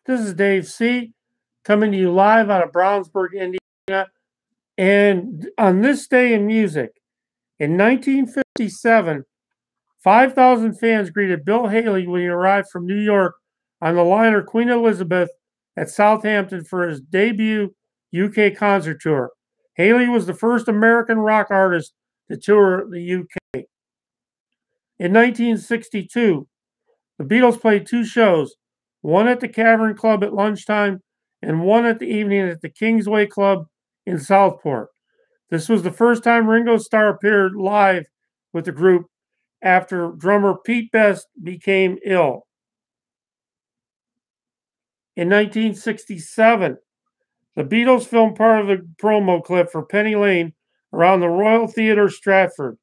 This is Dave C. coming to you live out of Brownsburg, Indiana. And on this day in music, in 1957, 5,000 fans greeted Bill Haley when he arrived from New York on the liner Queen Elizabeth at Southampton for his debut UK concert tour. Haley was the first American rock artist to tour the UK. In 1962, the Beatles played two shows, one at the Cavern Club at lunchtime and one at the evening at the Kingsway Club in Southport. This was the first time Ringo Starr appeared live with the group after drummer Pete Best became ill. In 1967, the Beatles filmed part of the promo clip for Penny Lane around the Royal Theatre, Stratford,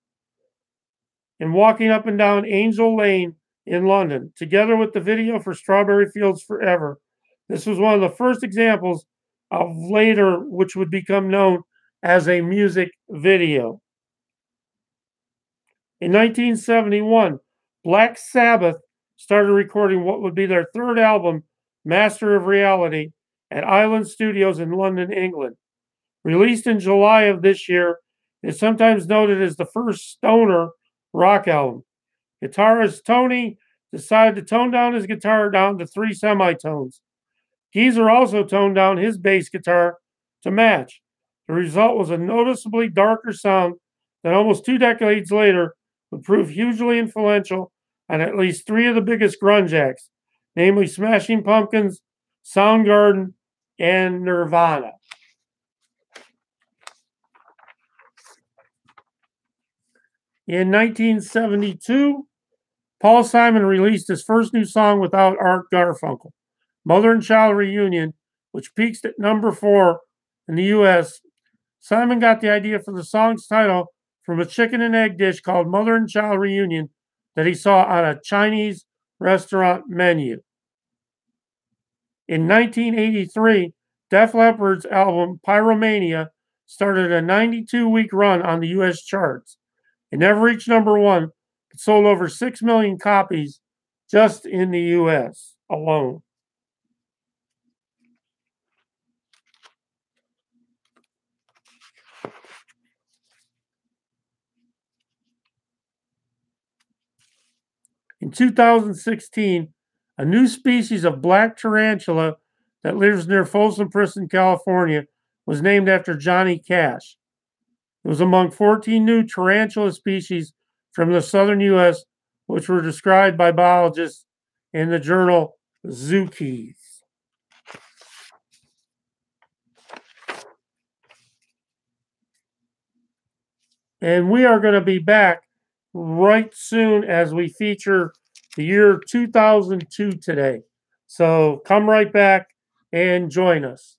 and walking up and down Angel Lane in London, together with the video for Strawberry Fields Forever. This was one of the first examples of later, which would become known as a music video. In 1971, Black Sabbath started recording what would be their third album, Master of Reality, at Island Studios in London, England. Released in July of this year, it is sometimes noted as the first stoner rock album. Guitarist Tony decided to tone down his guitar down to 3 semitones. Geezer also toned down his bass guitar to match. The result was a noticeably darker sound that almost 2 decades later would prove hugely influential on at least 3 of the biggest grunge acts, namely Smashing Pumpkins, Soundgarden, and Nirvana. In 1972, Paul Simon released his first new song without Art Garfunkel, Mother and Child Reunion, which peaked at number 4 in the U.S. Simon got the idea for the song's title from a chicken and egg dish called Mother and Child Reunion that he saw on a Chinese restaurant menu. In 1983, Def Leppard's album Pyromania started a 92-week run on the U.S. charts. It never reached number 1, but sold over 6 million copies just in the U.S. alone. In 2016, a new species of black tarantula that lives near Folsom Prison, California, was named after Johnny Cash. It was among 14 new tarantula species from the southern U.S., which were described by biologists in the journal Zookeys. And we are going to be back right soon as we feature the year 2002 today. So come right back and join us.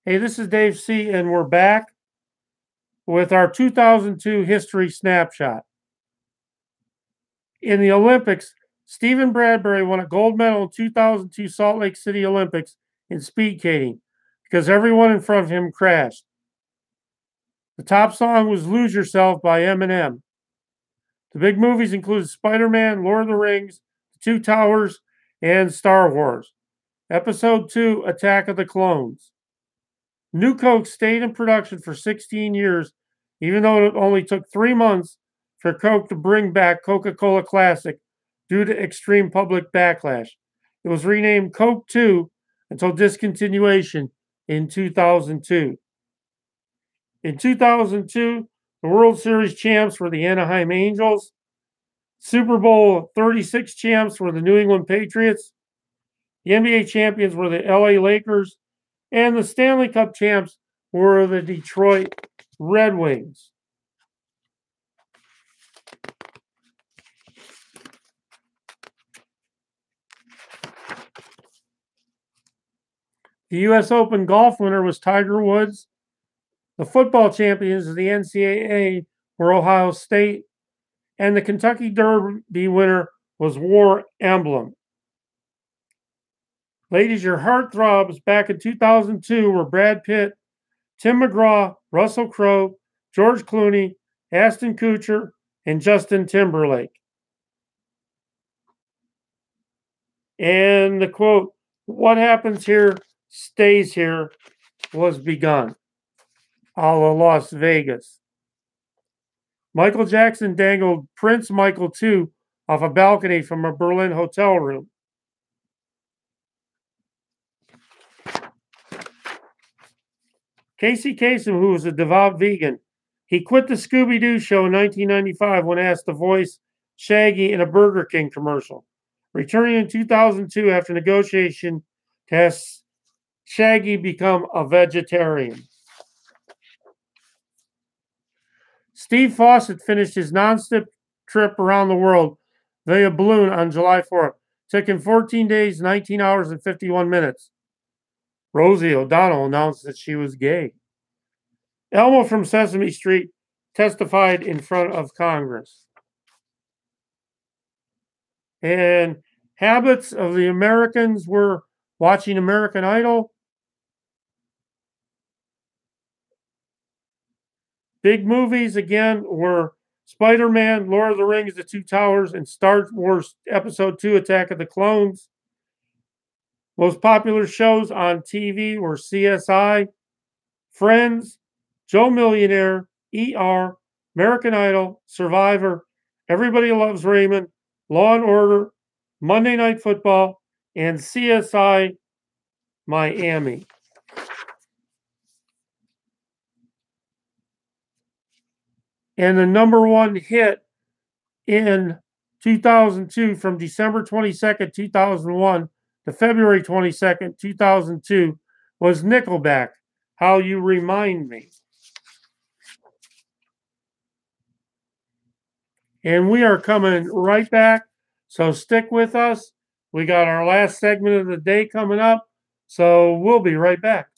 Hey, this is Dave C., and we're back with our 2002 History Snapshot. In the Olympics, Stephen Bradbury won a gold medal in 2002 Salt Lake City Olympics in speed skating because everyone in front of him crashed. The top song was Lose Yourself by Eminem. The big movies included Spider-Man, Lord of the Rings, The Two Towers, and Star Wars. Episode 2, Attack of the Clones. New Coke stayed in production for 16 years, even though it only took 3 months for Coke to bring back Coca-Cola Classic due to extreme public backlash. It was renamed Coke 2 until discontinuation in 2002. In 2002, the World Series champs were the Anaheim Angels. Super Bowl 36 champs were the New England Patriots. The NBA champions were the LA Lakers. And the Stanley Cup champs were the Detroit Red Wings. The U.S. Open golf winner was Tiger Woods. The football champions of the NCAA were Ohio State. And the Kentucky Derby winner was War Emblem. Ladies, your heartthrobs back in 2002 were Brad Pitt, Tim McGraw, Russell Crowe, George Clooney, Ashton Kutcher, and Justin Timberlake. And the quote, "What happens here stays here," was begun. A la Las Vegas. Michael Jackson dangled Prince Michael II off a balcony from a Berlin hotel room. Casey Kasem, who was a devout vegan, he quit the Scooby-Doo show in 1995 when asked to voice Shaggy in a Burger King commercial. Returning in 2002 after negotiation to have Shaggy become a vegetarian. Steve Fossett finished his non-stop trip around the world via balloon on July 4th. Took him 14 days, 19 hours, and 51 minutes. Rosie O'Donnell announced that she was gay. Elmo from Sesame Street testified in front of Congress. And habits of the Americans were watching American Idol. Big movies, again, were Spider-Man, Lord of the Rings, The Two Towers, and Star Wars Episode 2, Attack of the Clones. Most popular shows on TV were CSI, Friends, Joe Millionaire, ER, American Idol, Survivor, Everybody Loves Raymond, Law and Order, Monday Night Football, and CSI Miami. And the number one hit in 2002 from December 22nd, 2001 to February 22nd, 2002 was Nickelback, How You Remind Me. And we are coming right back, so stick with us. We got our last segment of the day coming up, so we'll be right back.